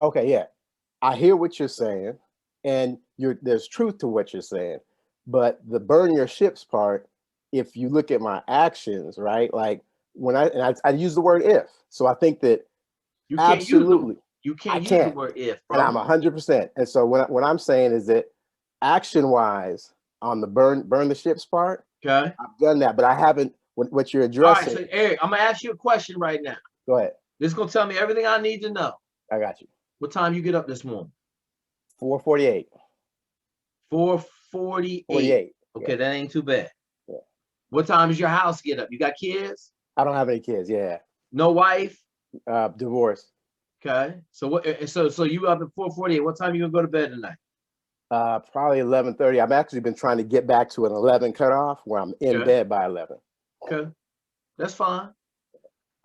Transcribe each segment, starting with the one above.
Okay, yeah. I hear what you're saying, and there's truth to what you're saying. But the burn your ships part, if you look at my actions, right? Like when I use the word if. So I think that You can't use the absolutely you I can't use the can't. word if, And I'm bro. 100%. And so what I'm saying is that action wise on the burn the ships part, Okay. I've done that, but I haven't what you're All right. addressing. So Eric, I'm gonna ask you a question right now. Go ahead. This is gonna tell me everything I need to know. I got you. What time you get up this morning? 448. 4:48. 48. Yeah. Okay, that ain't too bad. Yeah. What time does your house get up? You got kids? I don't have any kids. Yeah. No wife? Divorce. Okay. So what? So you up at 4:48. What time you gonna go to bed tonight? Probably 11:30. I've actually been trying to get back to an 11 cutoff where I'm in Okay. bed by 11. Okay. That's fine.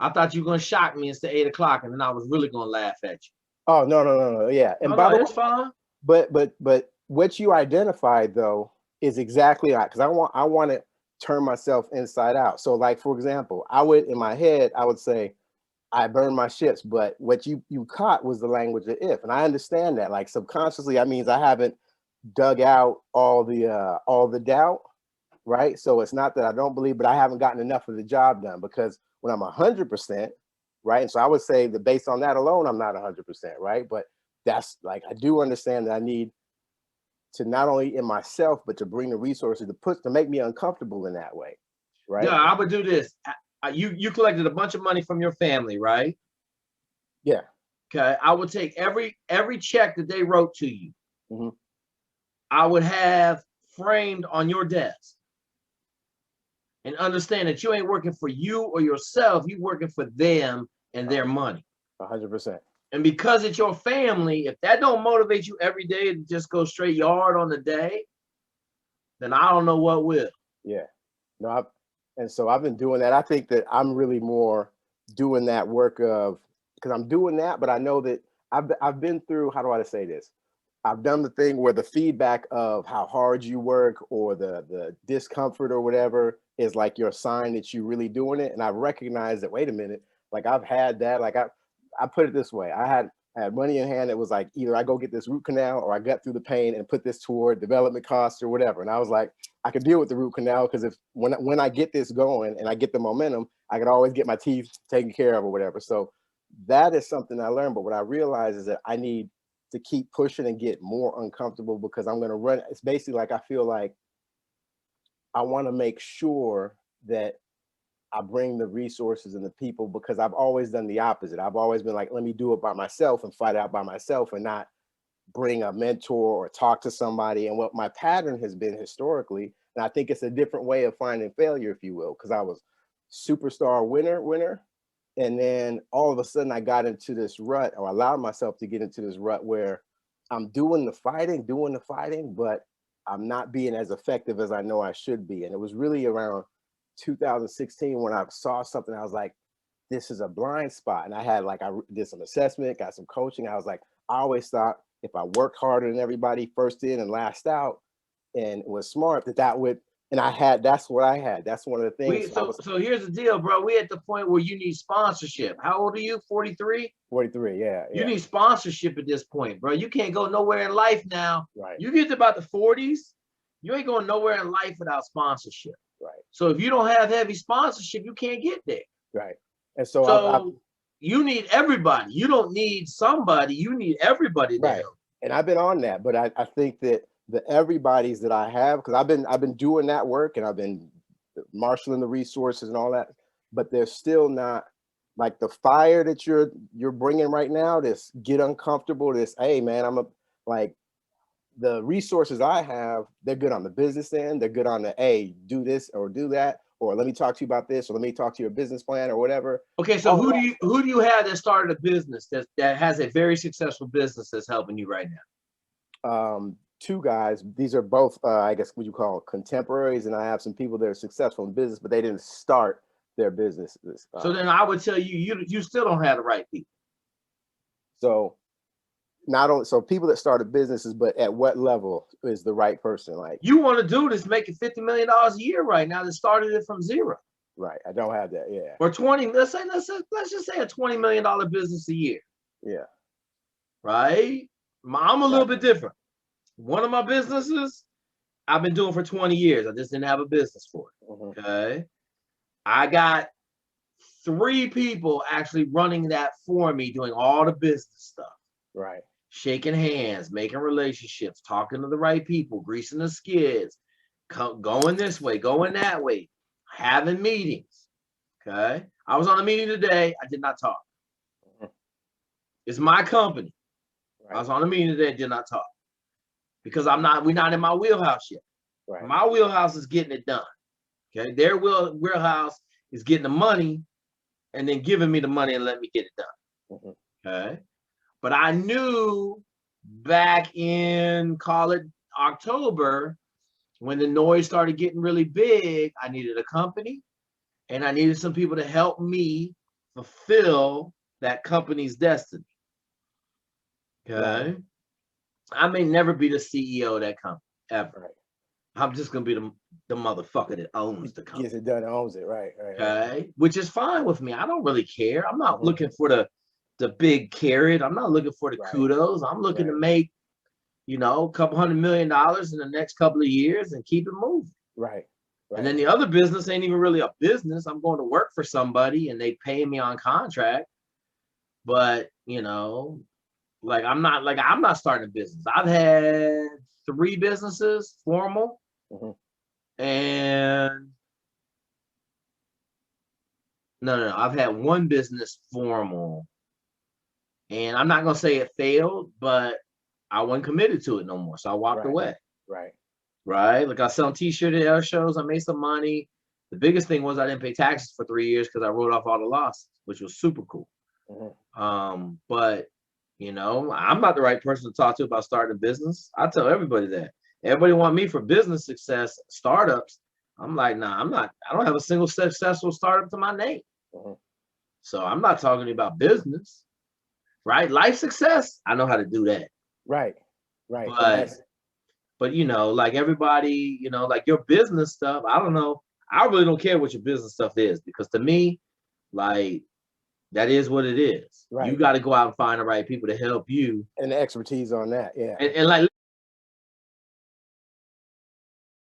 I thought you were gonna shock me and say 8 o'clock, and then I was really gonna laugh at you. Oh no, no, no, no. Yeah. And No, by no, the it's way, fine. but what you identified though is exactly right, because I want to turn myself inside out. So like for example, I would in my head I would say I burned my ships, but what you caught was the language of if, and I understand that. Like subconsciously, that means I haven't dug out all the doubt, right? So it's not that I don't believe, but I haven't gotten enough of the job done because when I'm 100%, right? And so I would say that based on that alone, I'm not 100%, right? But that's like I do understand that I need to not only in myself, but to bring the resources to make me uncomfortable in that way, Yeah, right? I would do this. You collected a bunch of money from your family, right? Yeah. Okay. I would take every check that they wrote to you. Hmm. I would have framed on your desk, and understand that you ain't working for you or yourself. You working for them and their money. 100%. And because it's your family, if that don't motivate you every day to just go straight yard on the day, then I don't know what will. Yeah. No, and so I've been doing that. I think that I'm really more doing that work of because I'm doing that, but I know that I've been through. How do I say this? I've done the thing where the feedback of how hard you work or the discomfort or whatever is like your sign that you're really doing it. And I recognize that. Wait a minute, like I've had that. Like I put it this way: I had money in hand that was like either I go get this root canal or I gut through the pain and put this toward development costs or whatever. And I was like, I could deal with the root canal because if when I get this going and I get the momentum, I could always get my teeth taken care of or whatever. So that is something I learned. But what I realize is that I need to keep pushing and get more uncomfortable because I'm going to run. It's basically like I feel like I want to make sure that I bring the resources and the people because I've always done the opposite. I've always been like, let me do it by myself and fight out by myself and not bring a mentor or talk to somebody. And what my pattern has been historically, and I think it's a different way of finding failure, if you will, because I was superstar winner. And then all of a sudden I got into this rut or allowed myself to get into this rut where I'm doing the fighting, but I'm not being as effective as I know I should be. And it was really around 2016 when I saw something, I was like, this is a blind spot. And I had like, I did some assessment, got some coaching. I was like, I always thought if I worked harder than everybody, first in and last out, and was smart, that would, and that's what I had. That's one of the things. We So I so was so here's the deal, bro. We at the point where you need sponsorship. How old are you? 43? 43. Yeah. You Yeah. need sponsorship at this point, bro. You can't go nowhere in life now. Right. You get to about the 40s, you ain't going nowhere in life without sponsorship. Right. So if you don't have heavy sponsorship, you can't get there. Right. And so I've So you need everybody. You don't need somebody. You need everybody to right. help. And I've been on that, but I think that the everybody's that I have, because I've been doing that work and I've been marshaling the resources and all that, but they're still not like the fire that you're bringing right now. This get uncomfortable. This hey man, like the resources I have. They're good on the business end. They're good on the hey do this or do that or let me talk to you about this or let me talk to your business plan or whatever. Okay, so All of who do that you stuff. who do you have that started a business that has a very successful business that's helping you right now? Two guys. These are both, I guess, what you call contemporaries, and I have some people that are successful in business, but they didn't start their businesses. So then I would tell you, you still don't have the right people. So not only so people that started businesses, but at what level is the right person? Like, You want to do this making $50 million a year right now that started it from zero. right? I don't have that. Yeah, Or 20, let's just say a $20 million business a year. yeah. right? I'm a little bit different. One of my businesses I've been doing for 20 years. I just didn't have a business for it. Okay. I got 3 people actually running that for me, doing all the business stuff. Right. Shaking hands, making relationships, talking to the right people, greasing the skids, going this way, going that way, having meetings. Okay. I was on a meeting today. I did not talk. It's my company. Right. I was on a meeting today. Did not talk because we're not in my wheelhouse yet. Right. My wheelhouse is getting it done. Okay. Their wheelhouse is getting the money and then giving me the money and let me get it done. Okay. But I knew back in, call it October, when the noise started getting really big, I needed a company and I needed some people to help me fulfill that company's destiny. Okay. Right. I may never be the CEO of that company ever. Right. I'm just gonna be the motherfucker that owns the company. Gets it done, owns it, right? Okay. Which is fine with me. I don't really care. I'm not looking for the big carrot. I'm not looking for the kudos. I'm looking to make, a couple $100 million in the next couple of years and keep it moving. Right. And then the other business ain't even really a business. I'm going to work for somebody and they pay me on contract. But, I'm not starting a business. I've had 3 businesses, formal, and no, I've had 1 business, formal, and I'm not gonna say it failed, but I wasn't committed to it no more, so I walked away. Right. Like I was selling T-shirts at air shows. I made some money. The biggest thing was I didn't pay taxes for 3 years because I wrote off all the losses, which was super cool. But I'm not the right person to talk to about starting a business. I tell everybody that. Everybody want me for business success, startups. I'm like, nah, I'm not. I don't have a single successful startup to my name. So I'm not talking about business, right? Life success, I know how to do that. Right. But like everybody, like your business stuff, I don't know. I really don't care what your business stuff is because to me, like, that is what it is. Right. You got to go out and find the right people to help you. And the expertise on that, yeah. And like,